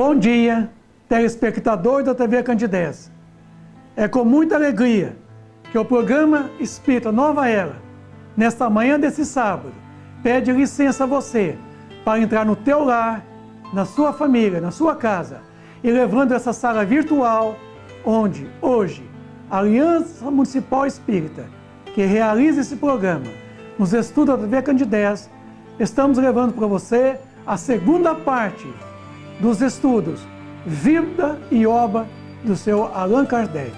Bom dia, telespectador da TV Candidez. É com muita alegria que o programa Espírita Nova Era, nesta manhã desse sábado, pede licença a você para entrar no teu lar, na sua família, na sua casa, e levando essa sala virtual, onde hoje a Aliança Municipal Espírita, que realiza esse programa, nos estudos da TV Candidez, estamos levando para você a segunda parte dos estudos Vida e Obra do seu Allan Kardec.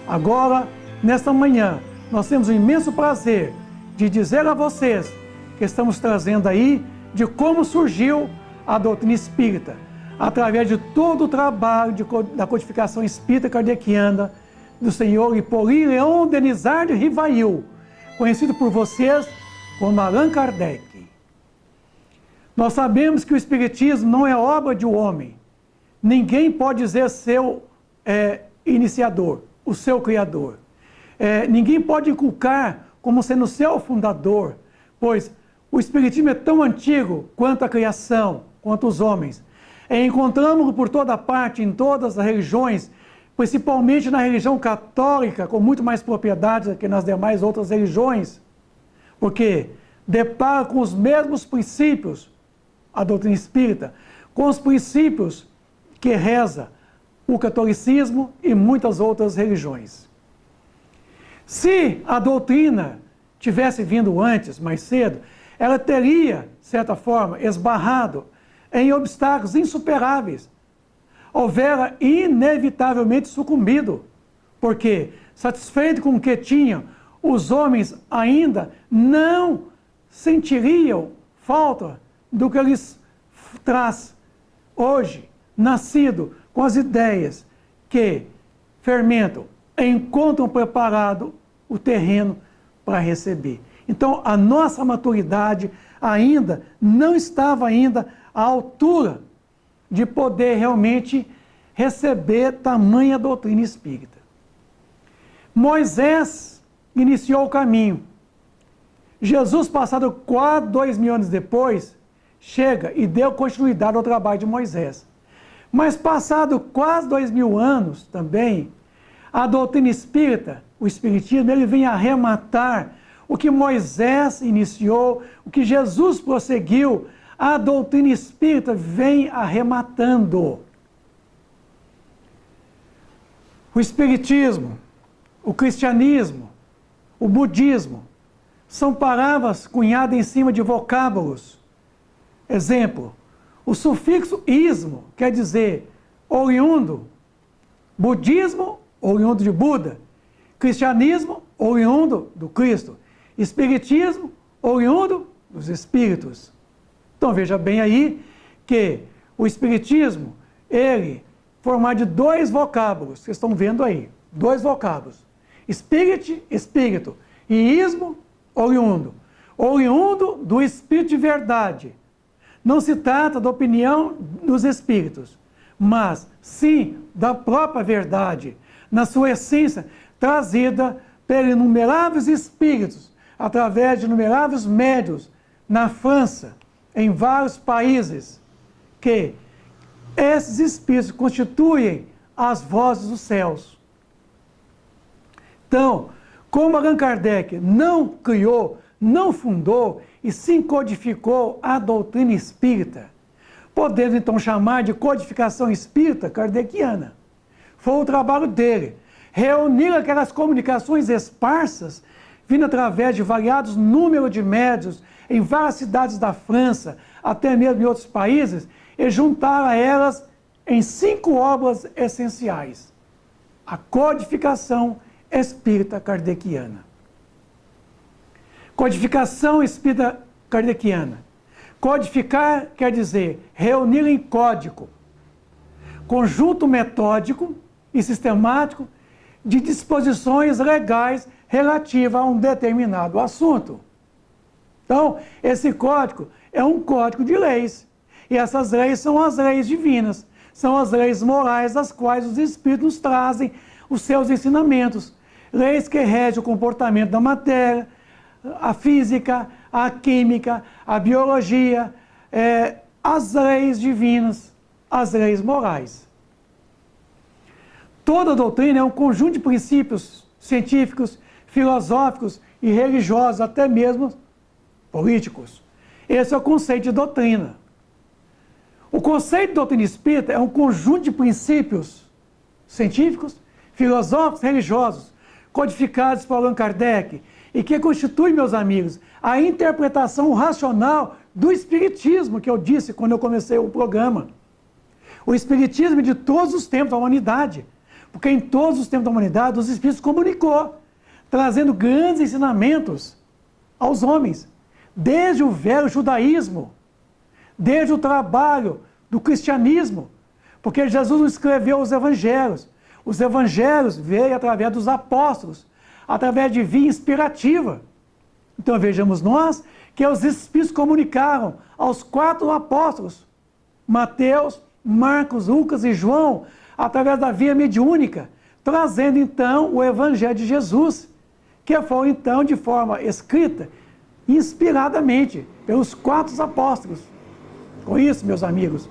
Agora, nesta manhã, nós temos o imenso prazer de dizer a vocês que estamos trazendo aí de como surgiu a doutrina espírita, através de todo o trabalho da codificação espírita kardeciana do senhor Hippolyte Léon Denisard de Rivail, conhecido por vocês como Allan Kardec. Nós sabemos que o Espiritismo não é obra de um homem. Ninguém pode dizer seu iniciador, o seu criador. Ninguém pode inculcar como sendo seu fundador, pois o Espiritismo é tão antigo quanto a criação, quanto os homens. Encontramos-lo por toda parte, em todas as religiões, principalmente na religião católica, com muito mais propriedade do que nas demais outras religiões, porque depara com os mesmos princípios, a doutrina espírita, com os princípios que reza o catolicismo e muitas outras religiões. Se a doutrina tivesse vindo antes, mais cedo, ela teria, de certa forma, esbarrado em obstáculos insuperáveis. Houvera inevitavelmente sucumbido, porque, satisfeito com o que tinham, os homens ainda não sentiriam falta do que lhes traz hoje, nascido com as ideias que fermentam, encontram preparado o terreno para receber. Então, a nossa maturidade ainda não estava ainda à altura de poder realmente receber tamanha doutrina espírita. Moisés iniciou o caminho. Jesus, passado quase 2000 anos depois, chega e deu continuidade ao trabalho de Moisés. Mas passado quase 2000 anos também, a doutrina espírita, o espiritismo, ele vem arrematar o que Moisés iniciou, o que Jesus prosseguiu, a doutrina espírita vem arrematando. O espiritismo, o cristianismo, o budismo, são palavras cunhadas em cima de vocábulos. Exemplo, o sufixo ismo quer dizer oriundo, budismo, oriundo de Buda, cristianismo, oriundo do Cristo, espiritismo, oriundo dos espíritos. Então veja bem aí que o espiritismo, ele formado de dois vocábulos, vocês estão vendo aí, dois vocábulos, spirit, espírito, e ismo, oriundo. Oriundo do espírito de verdade. Não se trata da opinião dos espíritos, mas sim da própria verdade, na sua essência, trazida pelos inumeráveis espíritos, através de inumeráveis médiuns, na França, em vários países, que esses espíritos constituem as vozes dos céus. Então, como Allan Kardec não criou, não fundou e sim codificou a doutrina espírita, podemos então chamar de codificação espírita kardeciana. Foi o trabalho dele, reunir aquelas comunicações esparsas, vindo através de variados números de médiuns em várias cidades da França, até mesmo em outros países, e juntar a elas em 5 obras essenciais. A codificação espírita kardeciana. Codificação espírita kardeciana. Codificar quer dizer reunir em código, conjunto metódico e sistemático de disposições legais relativas a um determinado assunto. Então, esse código é um código de leis. E essas leis são as leis divinas, são as leis morais das quais os espíritos nos trazem os seus ensinamentos. Leis que regem o comportamento da matéria, a física, a química, a biologia, as leis divinas as leis morais. Toda doutrina é um conjunto de princípios científicos, filosóficos e religiosos, até mesmo políticos. Esse é o conceito de doutrina. O conceito de doutrina espírita é um conjunto de princípios científicos, filosóficos e religiosos, codificados por Allan Kardec, e que constitui, meus amigos, a interpretação racional do Espiritismo, que eu disse quando eu comecei o programa. O Espiritismo é de todos os tempos da humanidade, porque em todos os tempos da humanidade os Espíritos comunicou, trazendo grandes ensinamentos aos homens, desde o velho judaísmo, desde o trabalho do cristianismo, porque Jesus não escreveu os evangelhos. Os evangelhos veio através dos apóstolos, através de via inspirativa. Então vejamos nós que os Espíritos comunicaram aos 4 apóstolos, Mateus, Marcos, Lucas e João, através da via mediúnica, trazendo então o Evangelho de Jesus, que foi então de forma escrita, inspiradamente, pelos 4 apóstolos. Com isso, meus amigos,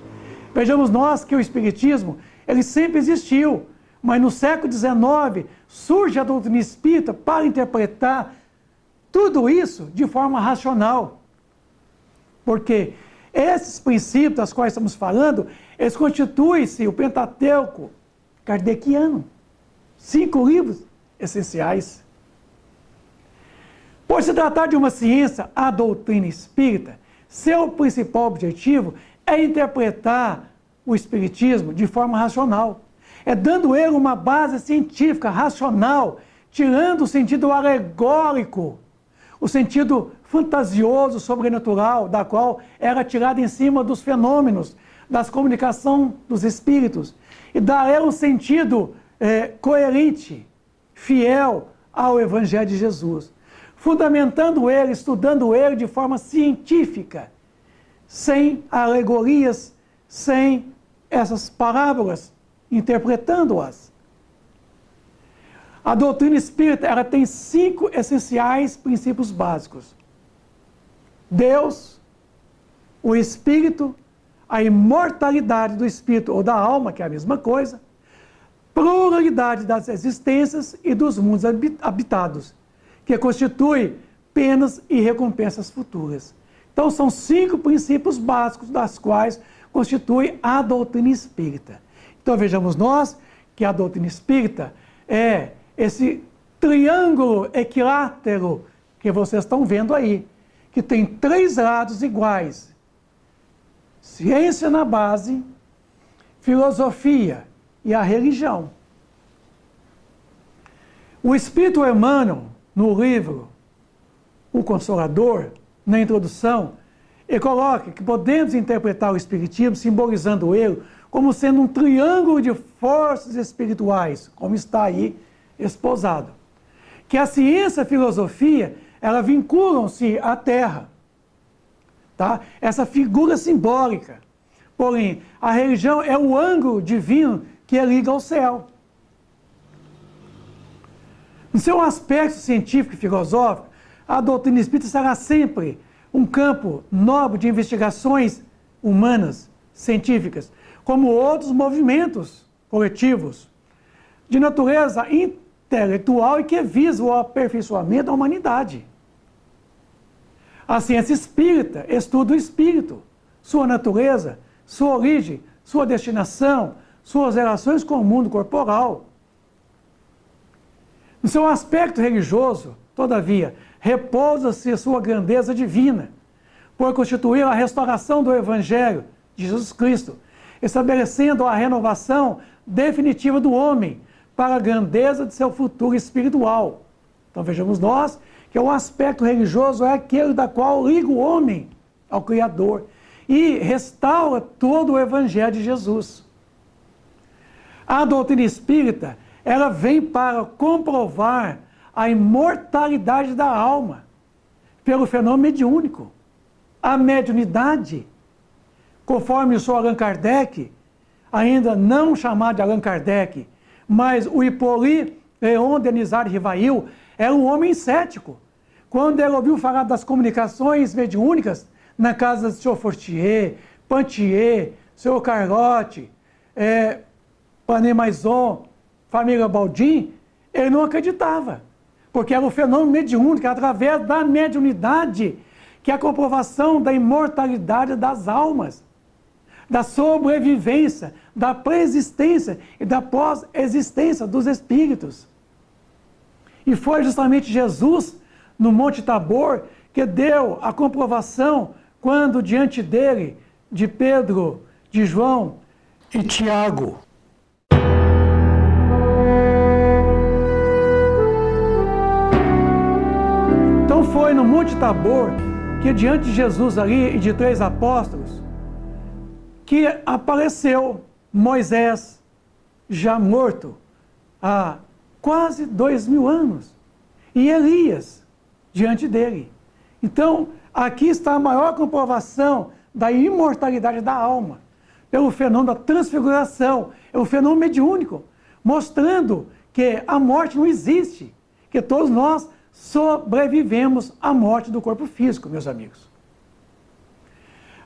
vejamos nós que o Espiritismo, ele sempre existiu, mas no século XIX surge a doutrina espírita para interpretar tudo isso de forma racional. Porque esses princípios das quais estamos falando, eles constituem-se o Pentateuco kardeciano. 5 livros essenciais. Por se tratar de uma ciência, a doutrina espírita, seu principal objetivo é interpretar o Espiritismo de forma racional. É dando ele uma base científica, racional, tirando o sentido alegórico, o sentido fantasioso, sobrenatural, da qual era tirado em cima dos fenômenos, das comunicações dos espíritos, e dar ela um sentido coerente, fiel ao Evangelho de Jesus, fundamentando ele, estudando ele de forma científica, sem alegorias, sem essas parábolas, interpretando-as. A doutrina espírita, ela tem 5 essenciais princípios básicos: Deus, o Espírito, a imortalidade do Espírito ou da alma, que é a mesma coisa, pluralidade das existências e dos mundos habitados, que constitui penas e recompensas futuras. Então são 5 princípios básicos das quais constitui a doutrina espírita. Então vejamos nós que a doutrina espírita é esse triângulo equilátero que vocês estão vendo aí, que tem 3 lados iguais: ciência na base, filosofia e a religião. O Espírito Emmanuel, no livro O Consolador, na introdução, ele coloca que podemos interpretar o Espiritismo simbolizando ele como sendo um triângulo de forças espirituais, como está aí esposado. Que a ciência e a filosofia, elas vinculam-se à Terra. Tá? Essa figura simbólica. Porém, a religião é o ângulo divino que liga ao céu. No seu aspecto científico e filosófico, a doutrina espírita será sempre um campo nobre de investigações humanas, científicas, como outros movimentos coletivos, de natureza intelectual e que visam o aperfeiçoamento da humanidade. A ciência espírita estuda o espírito, sua natureza, sua origem, sua destinação, suas relações com o mundo corporal. No seu aspecto religioso, todavia, repousa-se a sua grandeza divina, por constituir a restauração do Evangelho de Jesus Cristo, estabelecendo a renovação definitiva do homem para a grandeza de seu futuro espiritual. Então vejamos nós que o aspecto religioso é aquele da qual liga o homem ao Criador e restaura todo o Evangelho de Jesus. A doutrina espírita, ela vem para comprovar a imortalidade da alma pelo fenômeno mediúnico. A mediunidade, conforme o Sr. Allan Kardec, ainda não chamado de Allan Kardec, mas o Hippolyte Léon Denis Rivail era um homem cético. Quando ele ouviu falar das comunicações mediúnicas na casa de Sr. Fortier, Pantier, Seu Carlotti, Panê Maison, família Baldin, ele não acreditava, porque era o fenômeno mediúnico, através da mediunidade, que é a comprovação da imortalidade das almas, da sobrevivência, da pré-existência e da pós-existência dos espíritos. E foi justamente Jesus, no Monte Tabor, que deu a comprovação quando diante dele, de Pedro, de João e Tiago. Então foi no Monte Tabor que diante de Jesus ali e de 3 apóstolos, que apareceu Moisés, já morto há quase 2000 anos, e Elias diante dele. Então, aqui está a maior comprovação da imortalidade da alma, pelo fenômeno da transfiguração, é um fenômeno mediúnico, mostrando que a morte não existe, que todos nós sobrevivemos à morte do corpo físico, meus amigos.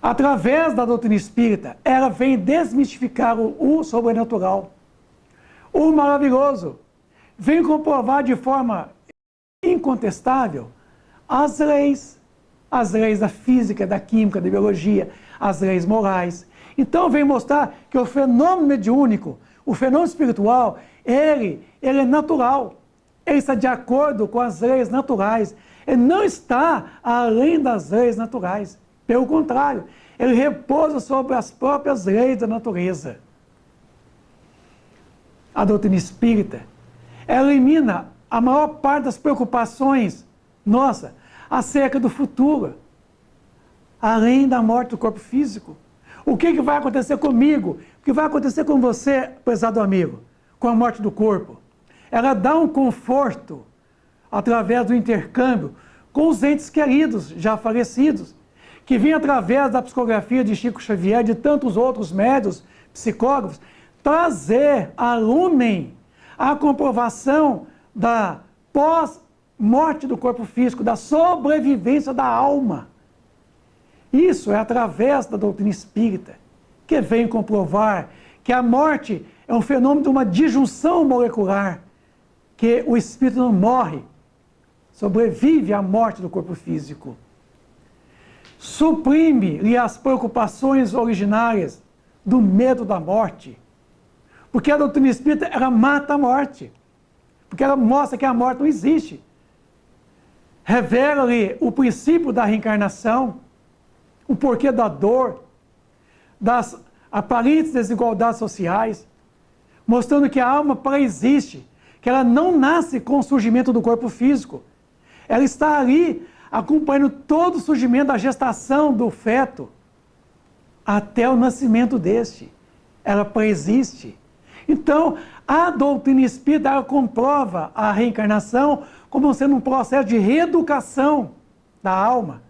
Através da doutrina espírita, ela vem desmistificar o sobrenatural, o maravilhoso, vem comprovar de forma incontestável as leis da física, da química, da biologia, as leis morais. Então vem mostrar que o fenômeno mediúnico, o fenômeno espiritual, ele é natural, ele está de acordo com as leis naturais, ele não está além das leis naturais. Pelo contrário, ele repousa sobre as próprias leis da natureza. A doutrina espírita, ela elimina a maior parte das preocupações nossas acerca do futuro, além da morte do corpo físico. O que vai acontecer comigo? O que vai acontecer com você, prezado amigo, com a morte do corpo? Ela dá um conforto através do intercâmbio com os entes queridos, já falecidos, que vem através da psicografia de Chico Xavier e de tantos outros médiuns, psicólogos, trazer a lumen a comprovação da pós-morte do corpo físico, da sobrevivência da alma. Isso é através da doutrina espírita, que vem comprovar que a morte é um fenômeno de uma disjunção molecular, que o espírito não morre, sobrevive à morte do corpo físico. Suprime-lhe as preocupações originárias do medo da morte, porque a doutrina espírita, ela mata a morte, porque ela mostra que a morte não existe. Revela-lhe o princípio da reencarnação, o porquê da dor, das aparentes desigualdades sociais, mostrando que a alma pré-existe, que ela não nasce com o surgimento do corpo físico. Ela está ali acompanhando todo o surgimento da gestação do feto até o nascimento deste. Ela pré-existe. Então, a doutrina espírita, ela comprova a reencarnação como sendo um processo de reeducação da alma,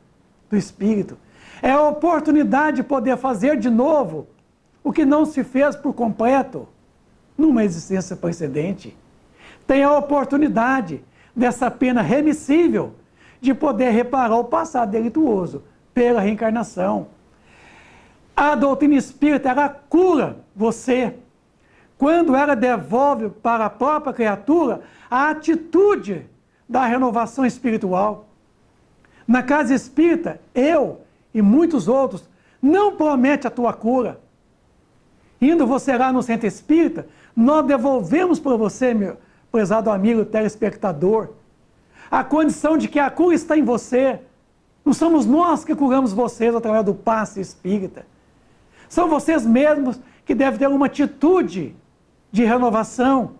do espírito. É a oportunidade de poder fazer de novo o que não se fez por completo numa existência precedente. Tem a oportunidade dessa pena remissível de poder reparar o passado delituoso pela reencarnação. A doutrina espírita, ela cura você quando ela devolve para a própria criatura a atitude da renovação espiritual. Na casa espírita, eu e muitos outros não promete a tua cura. Indo você lá no centro espírita, nós devolvemos para você, meu prezado amigo telespectador, a condição de que a cura está em você. Não somos nós que curamos vocês através do passe espírita. São vocês mesmos que devem ter uma atitude de renovação.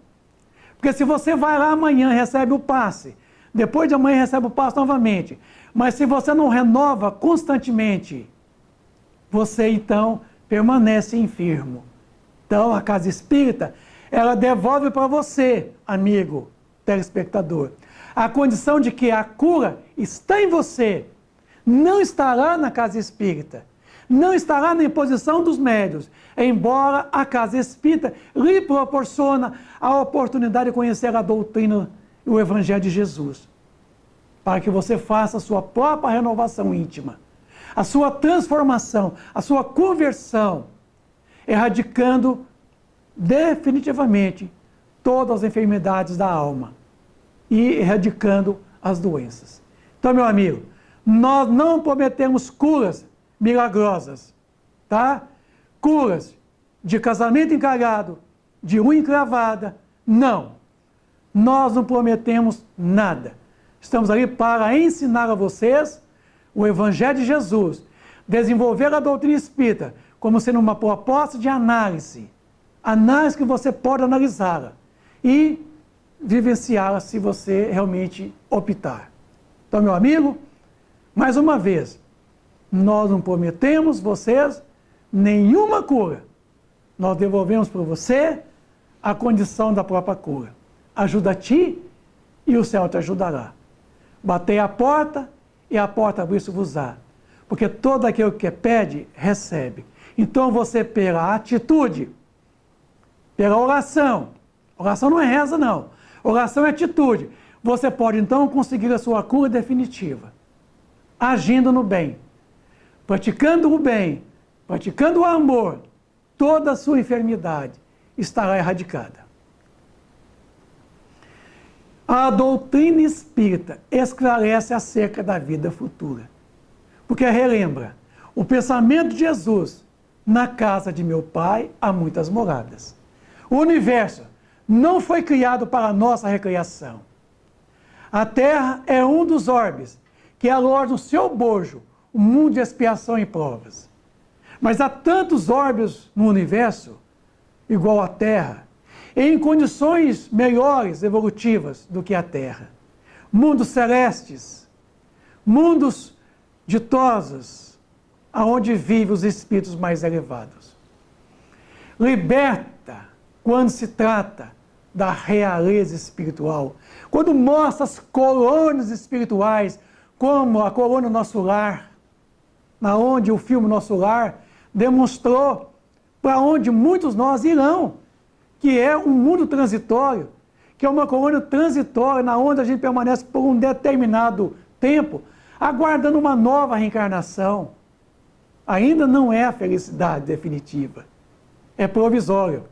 Porque se você vai lá amanhã e recebe o passe, depois de amanhã recebe o passe novamente, mas se você não renova constantemente, você então permanece enfermo. Então a casa espírita, ela devolve para você, amigo telespectador, a condição de que a cura está em você, não estará na casa espírita, não estará na imposição dos médiuns, embora a casa espírita lhe proporciona a oportunidade de conhecer a doutrina e o Evangelho de Jesus, para que você faça a sua própria renovação íntima, a sua transformação, a sua conversão erradicando definitivamente todas as enfermidades da alma e erradicando as doenças. Então, meu amigo, nós não prometemos curas milagrosas, tá? Curas de casamento encalhado, de unha encravada, não. Nós não prometemos nada. Estamos ali para ensinar a vocês o Evangelho de Jesus, desenvolver a doutrina espírita como sendo uma proposta de análise que você pode analisá-la e vivenciá-la se você realmente optar. Então, meu amigo, mais uma vez, nós não prometemos vocês nenhuma cura. Nós devolvemos para você a condição da própria cura. Ajuda a ti e o Senhor te ajudará. Batei a porta e a porta abrir-se-vos-á. Porque todo aquele que pede, recebe. Então você, pela atitude, pela oração não é reza não, oração é atitude, você pode então conseguir a sua cura definitiva, agindo no bem, praticando o bem, praticando o amor, toda a sua enfermidade estará erradicada. A doutrina espírita esclarece acerca da vida futura, porque relembra, o pensamento de Jesus, na casa de meu Pai há muitas moradas. O universo não foi criado para a nossa recriação. A Terra é um dos orbes que aloja no seu bojo o mundo de expiação e provas. Mas há tantos orbes no universo, igual à Terra, em condições melhores evolutivas do que a Terra. Mundos celestes, mundos ditosos, aonde vivem os espíritos mais elevados. Liberta quando se trata da realeza espiritual, quando mostra as colônias espirituais, como a colônia Nosso Lar, na onde o filme Nosso Lar demonstrou para onde muitos nós irão, que é um mundo transitório, que é uma colônia transitória, na onde a gente permanece por um determinado tempo, aguardando uma nova reencarnação. Ainda não é a felicidade definitiva, é provisório.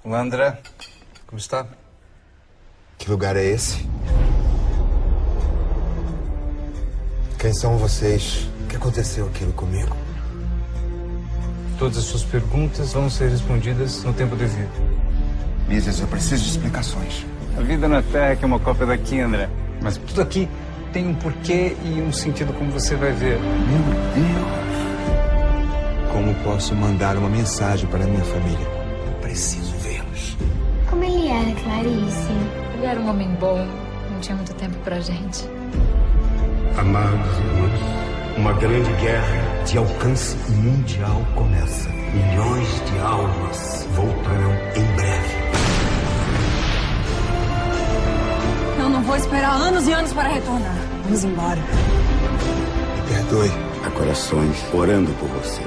Olá, André. Como está? Que lugar é esse? Quem são vocês? O que aconteceu aquilo comigo? Todas as suas perguntas vão ser respondidas no tempo devido. Mises, eu preciso de explicações. A vida na Terra é que é uma cópia daqui, André. Mas tudo aqui tem um porquê e um sentido, como você vai ver. Meu Deus! Como posso mandar uma mensagem para a minha família? Eu preciso vê-los. Como ele era, Clarice? Ele era um homem bom, não tinha muito tempo pra gente. Amados irmãos, uma grande guerra de alcance mundial começa. Milhões de almas voltarão em breve. Eu não vou esperar anos e anos para retornar. Vamos embora. Me perdoe. Há corações orando por você.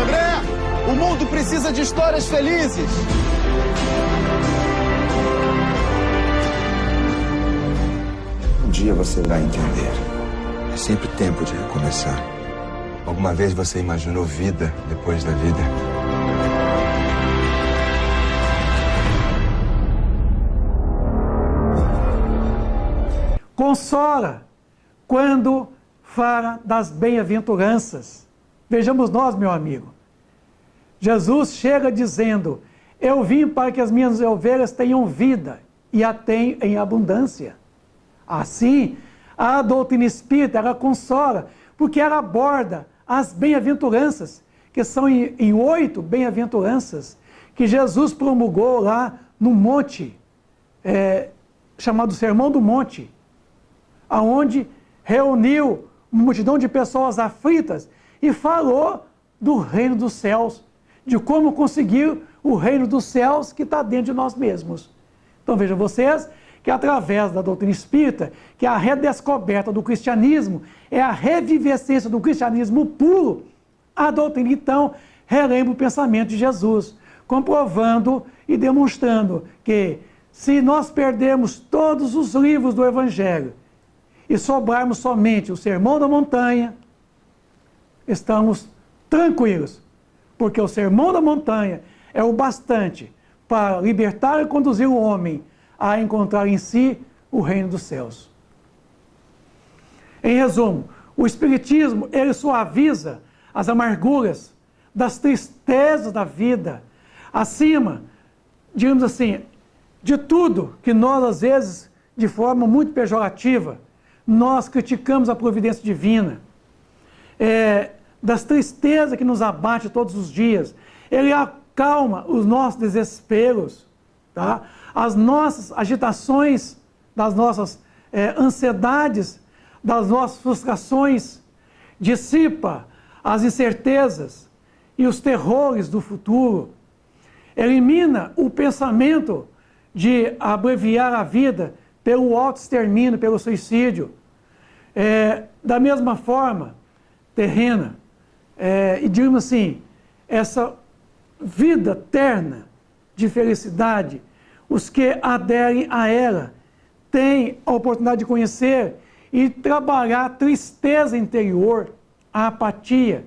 André, o mundo precisa de histórias felizes. Um dia você vai entender. É sempre tempo de recomeçar. Alguma vez você imaginou vida depois da vida? Consola quando fala das bem-aventuranças. Vejamos nós, meu amigo. Jesus chega dizendo: eu vim para que as minhas ovelhas tenham vida e a tenham em abundância. Assim, a doutrina espírita, ela consola, porque ela aborda as bem-aventuranças, que são em 8 bem-aventuranças, que Jesus promulgou lá no monte, chamado Sermão do Monte, aonde reuniu uma multidão de pessoas aflitas e falou do reino dos céus, de como conseguir o reino dos céus que está dentro de nós mesmos. Então vejam vocês que através da doutrina espírita, que é a redescoberta do cristianismo, é a revivescência do cristianismo puro, a doutrina então relembra o pensamento de Jesus, comprovando e demonstrando que se nós perdermos todos os livros do Evangelho e sobrarmos somente o Sermão da Montanha, estamos tranquilos, porque o Sermão da Montanha é o bastante para libertar e conduzir o homem a encontrar em si o reino dos céus. Em resumo, o Espiritismo, ele suaviza as amarguras das tristezas da vida, acima, digamos assim, de tudo que nós, às vezes, de forma muito pejorativa, nós criticamos a providência divina, das tristezas que nos abate todos os dias. Ele acalma os nossos desesperos, tá? As nossas agitações, das nossas ansiedades, das nossas frustrações, dissipa as incertezas e os terrores do futuro, elimina o pensamento de abreviar a vida pelo autoextermínio, pelo suicídio. Da mesma forma, terrena, e digamos assim, essa vida terna de felicidade, os que aderem a ela têm a oportunidade de conhecer e trabalhar a tristeza interior, a apatia.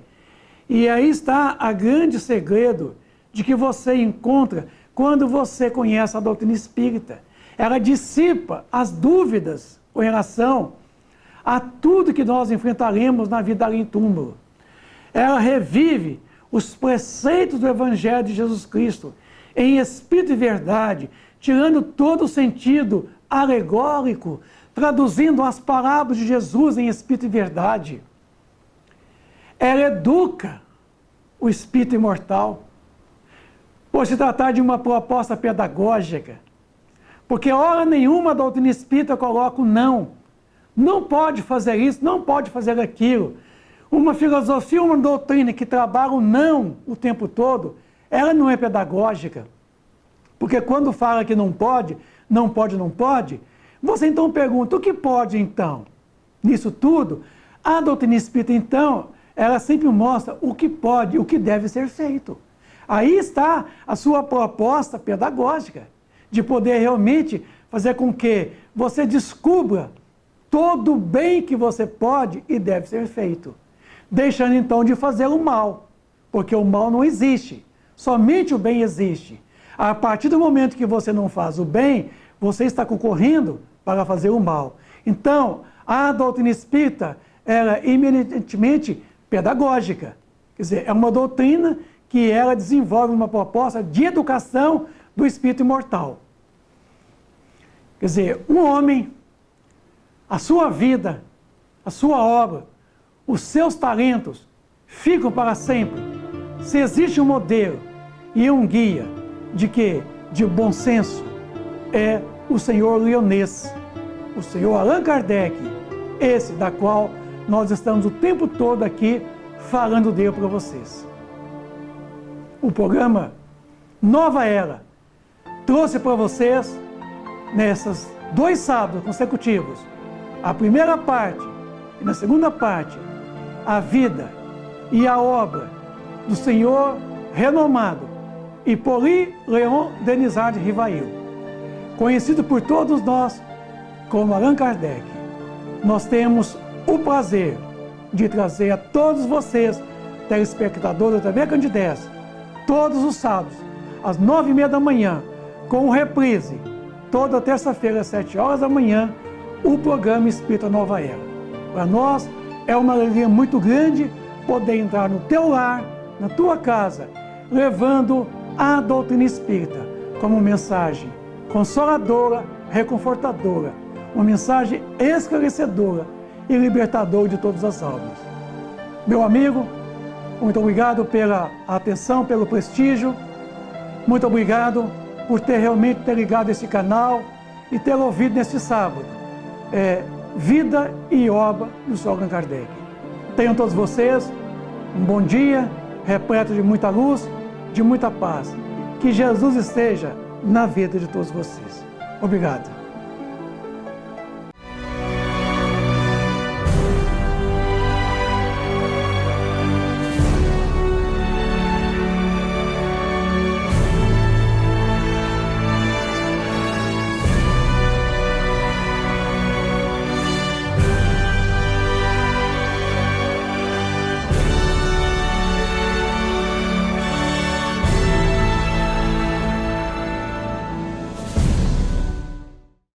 E aí está o grande segredo de que você encontra quando você conhece a doutrina espírita. Ela dissipa as dúvidas com relação a tudo que nós enfrentaremos na vida além túmulo. Ela revive os preceitos do Evangelho de Jesus Cristo em espírito e verdade, tirando todo o sentido alegórico, traduzindo as palavras de Jesus em espírito e verdade. Ela educa o espírito imortal, por se tratar de uma proposta pedagógica, porque hora nenhuma a doutrina espírita coloca o não. Não pode fazer isso, não pode fazer aquilo. Uma filosofia, uma doutrina que trabalha o não o tempo todo, ela não é pedagógica. Porque quando fala que não pode, não pode, não pode, você então pergunta, o que pode então? Nisso tudo, a doutrina espírita então, ela sempre mostra o que pode, o que deve ser feito. Aí está a sua proposta pedagógica, de poder realmente fazer com que você descubra todo o bem que você pode e deve ser feito, deixando então de fazer o mal, porque o mal não existe, somente o bem existe. A partir do momento que você não faz o bem, você está concorrendo para fazer o mal. Então, a doutrina espírita, ela é eminentemente pedagógica, quer dizer, é uma doutrina que ela desenvolve uma proposta de educação do espírito imortal. Quer dizer, um homem, a sua vida, a sua obra, os seus talentos ficam para sempre. Se existe um modelo e um guia de bom senso, é o senhor Lyonès, o senhor Allan Kardec, esse da qual nós estamos o tempo todo aqui falando dele para vocês. O programa Nova Era trouxe para vocês, nesses 2 sábados consecutivos, a primeira parte e na segunda parte, a vida e a obra do senhor renomado Hippolyte Léon Denisard Rivail, conhecido por todos nós como Allan Kardec. Nós temos o prazer de trazer a todos vocês, telespectadores da TV Candidez, todos os sábados, às 9h30 da manhã, com reprise, toda terça-feira, às 7 horas da manhã, o programa Espírita Nova Era. Para nós, é uma alegria muito grande poder entrar no teu lar, na tua casa, levando a doutrina espírita como mensagem consoladora, reconfortadora, uma mensagem esclarecedora e libertadora de todas as almas. Meu amigo, muito obrigado pela atenção, pelo prestígio, muito obrigado por realmente ter ligado esse canal e ter ouvido neste sábado Vida e Obra do Senhor Allan Kardec. Tenham todos vocês um bom dia, repleto de muita luz, de muita paz. Que Jesus esteja na vida de todos vocês. Obrigado.